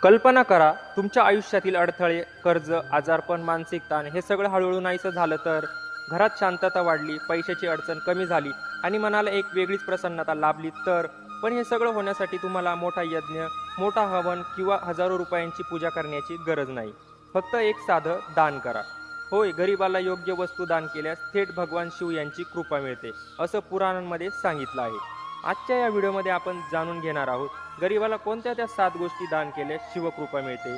कल्पना करा, तुमच्या आयुष्यातील अडथळे, कर्ज, आजारपण, मानसिक ताण हे सगळं हळूहळू नाहीसं झालं तर. घरात शांतता वाढली, पैशाची अडचण कमी झाली आणि मनाला एक वेगळीच प्रसन्नता लाभली तर. पण हे सगळं होण्यासाठी तुम्हाला मोठा यज्ञ, मोठा हवन किंवा हजारो रुपयांची पूजा करण्याची गरज नाही. फक्त एक साधं दान करा. होय, गरिबाला योग्य वस्तू दान केल्यास थेट भगवान शिव यांची कृपा मिळते, असं पुराणांमध्ये सांगितलं आहे. आजच्या या व्हिडिओमध्ये आपण जाणून घेणार आहोत गरिबाला कोणत्या त्या 7 गोष्टी दान केल्यास शिवकृपा मिळते.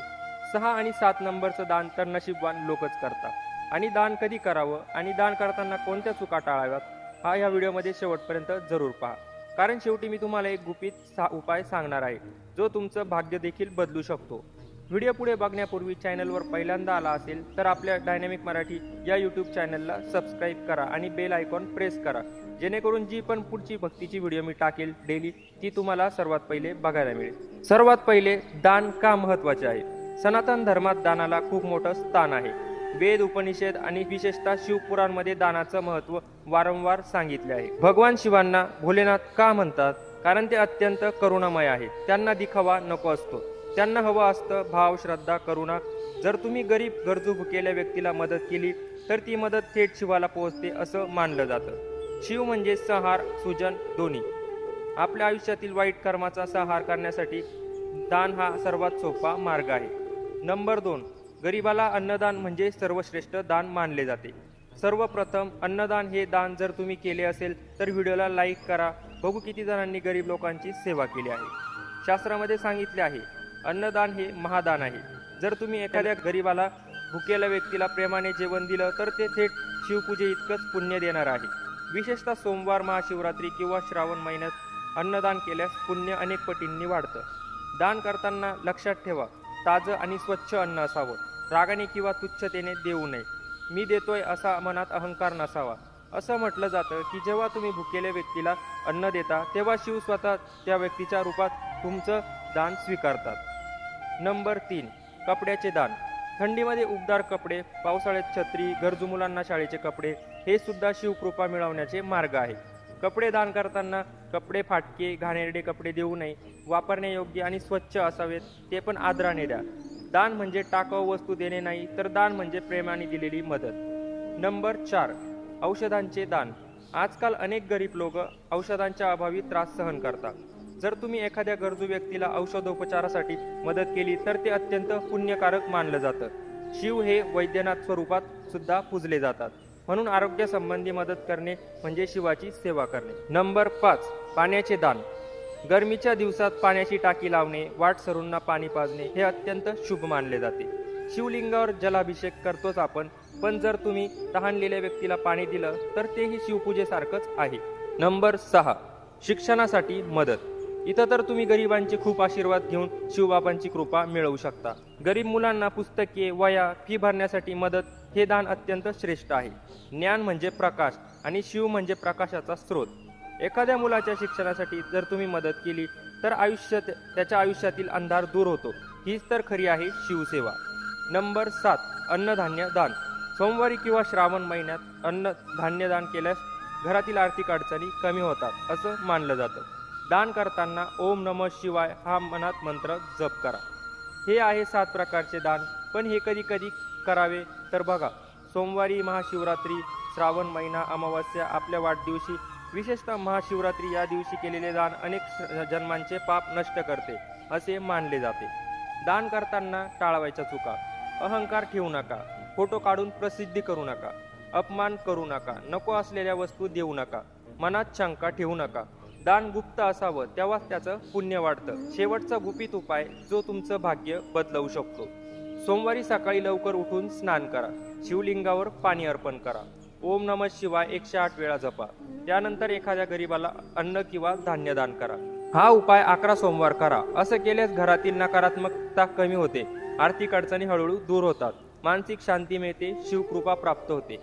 6 आणि 7 नंबरचं दान तर नशीबवान लोकच करतात. आणि दान कधी करावं आणि दान करताना कोणत्या चुका टाळाव्यात, हा या व्हिडिओमध्ये शेवटपर्यंत जरूर पहा. कारण शेवटी मी तुम्हाला एक गुपित उपाय सांगणार आहे, जो तुमचं भाग्य देखील बदलू शकतो. व्हिडिओ पुढे बघण्यापूर्वी चॅनलवर पहिल्यांदा आला असेल तर आपल्या डायनॅमिक मराठी या यूट्यूब चॅनलला सबस्क्राईब करा आणि बेल आयकॉन प्रेस करा, जेणेकरून जी पण पुढची भक्तीची व्हिडिओ मी टाकेल डेली ती तुम्हाला सर्वात पहिले बघायला मिळेल. सर्वात पहिले, दान का महत्त्वाचे आहे. सनातन धर्मात दानाला खूप मोठं स्थान आहे. वेद, उपनिषद आणि विशेषतः शिवपुराणमध्ये दानाचं महत्त्व वारंवार सांगितले आहे. भगवान शिवांना भोलेनाथ का म्हणतात? कारण ते अत्यंत करुणामय आहेत. त्यांना दिखावा नको असतो, त्यांना हवं असतं भाव, श्रद्धा, करुणा. जर तुम्ही गरीब, गरजू, भुकेल्या व्यक्तीला मदत केली तर ती मदत थेट शिवाला पोहोचते असं मानलं जातं. शिव म्हणजे संहार, सुजन दोन्ही. आपल्या आयुष्यातील वाईट कर्माचा संहार करण्यासाठी दान हा सर्वात सोपा मार्ग आहे. नंबर 2, गरिबाला अन्नदान म्हणजे सर्वश्रेष्ठ दान मानले जाते. सर्वप्रथम, अन्नदान हे दान जर तुम्ही केले असेल तर व्हिडिओला लाईक करा. बघू किती जणांनी गरीब लोकांची सेवा केली आहे. शास्त्रामध्ये सांगितले आहे, अन्नदान हे महादान आहे. जर तुम्ही एखाद्या गरिबाला, भुकेल्या व्यक्तीला प्रेमाने जेवण दिलं तर ते थेट शिवपूजे इतकंच पुण्य देणार आहे. विशेषतः सोमवार, महाशिवरात्री किंवा श्रावण महिन्यात अन्नदान केल्यास पुण्य अनेक पटींनी वाढतं. दान करताना लक्षात ठेवा, ताजं आणि स्वच्छ अन्न असावं. रागाने किंवा तुच्छतेने देऊ नये. मी देतोय असा मनात अहंकार नसावा. असं म्हटलं जातं की जेव्हा तुम्ही भुकेल्या व्यक्तीला अन्न देता तेव्हा शिव स्वतः त्या व्यक्तीच्या रूपात तुमचं दान स्वीकारतात. नंबर 3, कपड्याचे दान. थंडीमध्ये उबदार कपडे, पावसाळ्यात छत्री, गरजू मुलांना शाळेचे कपडे हे सुद्धा शिवकृपा मिळवण्याचे मार्ग आहे. कपडे दान करताना कपडे फाटके, घाणेरडे कपडे देऊ नये. वापरण्यायोग्य आणि स्वच्छ असावेत, ते पण आदराने द्या. दान म्हणजे टाकाऊ वस्तू देणे नाही, तर दान म्हणजे प्रेमाने दिलेली मदत. नंबर 4, औषधांचे दान. आजकाल अनेक गरीब लोक औषधांच्या अभावी त्रास सहन करतात. जर तुम्ही एखाद्या गरजू व्यक्तीला औषधोपचारासाठी मदत केली तर ते अत्यंत पुण्यकारक मानलं जातं. शिव हे वैद्यनाथ स्वरूपात सुद्धा पूजले जातात. म्हणून आरोग्यासंबंधी मदत करणे म्हणजे शिवाची सेवा करणे. नंबर 5, पाण्याचे दान. गरमीच्या दिवसात पाण्याची टाकी लावणे, वाटसरूंना पाणी पाजणे हे अत्यंत शुभ मानले जाते. शिवलिंगावर जलाभिषेक करतोच आपण, पण जर तुम्ही तहानलेल्या व्यक्तीला पाणी दिलं तर तेही शिवपूजेसारखंच आहे. नंबर 6, शिक्षणासाठी मदत. इथं तर तुम्ही गरिबांचे खूप आशीर्वाद घेऊन शिवबाबांची कृपा मिळवू शकता. गरीब मुलांना पुस्तके, वह्या, फी भरण्यासाठी मदत हे दान अत्यंत श्रेष्ठ आहे. ज्ञान म्हणजे प्रकाश आणि शिव म्हणजे प्रकाशाचा स्रोत. एखाद्या मुलाच्या शिक्षणासाठी जर तुम्ही मदत केली तर त्याच्या आयुष्यातील अंधार दूर होतो. हीच तर खरी आहे शिवसेवा. नंबर 7, अन्नधान्य दान. सोमवारी किंवा श्रावण महिन्यात अन्नधान्य दान केल्यास घरातील आर्थिक अडचणी कमी होतात असं मानलं जातं. दान करताना ओम नमः शिवाय हा मनात मंत्र जप करा. हे आहे 7 प्रकारचे दान. पण हे कधी कधी करावे तर बघा, सोमवारी, महाशिवरात्री, श्रावण महिना, अमावस्या, आपल्या वाढदिवशी, विशेषतः महाशिवरात्री या दिवशी केलेले दान अनेक जन्मांचे पाप नष्ट करते असे मानले जाते. दान करताना टाळायच्या चुका. अहंकार ठेवू नका. फोटो काढून प्रसिद्धी करू नका. अपमान करू नका. नको असलेल्या वस्तू देऊ नका. मनात शंका ठेवू नका. दान गुप्त असावं, तेव्हाच त्याचं पुण्य वाढतं. शेवटचा गुपित उपाय जो तुमचं भाग्य बदलवू शकतो. सोमवारी सकाळी लवकर उठून स्नान करा. शिवलिंगावर पाणी अर्पण करा. ओम नमः शिवाय 108 वेळा जपा. त्यानंतर एखाद्या गरीबाला अन्न किंवा धान्य दान करा. हा उपाय 11 सोमवार करा. असं केल्यास घरातील नकारात्मकता कमी होते, आर्थिक अडचणी हळूहळू दूर होतात, मानसिक शांती मिळते, शिवकृपा प्राप्त होते.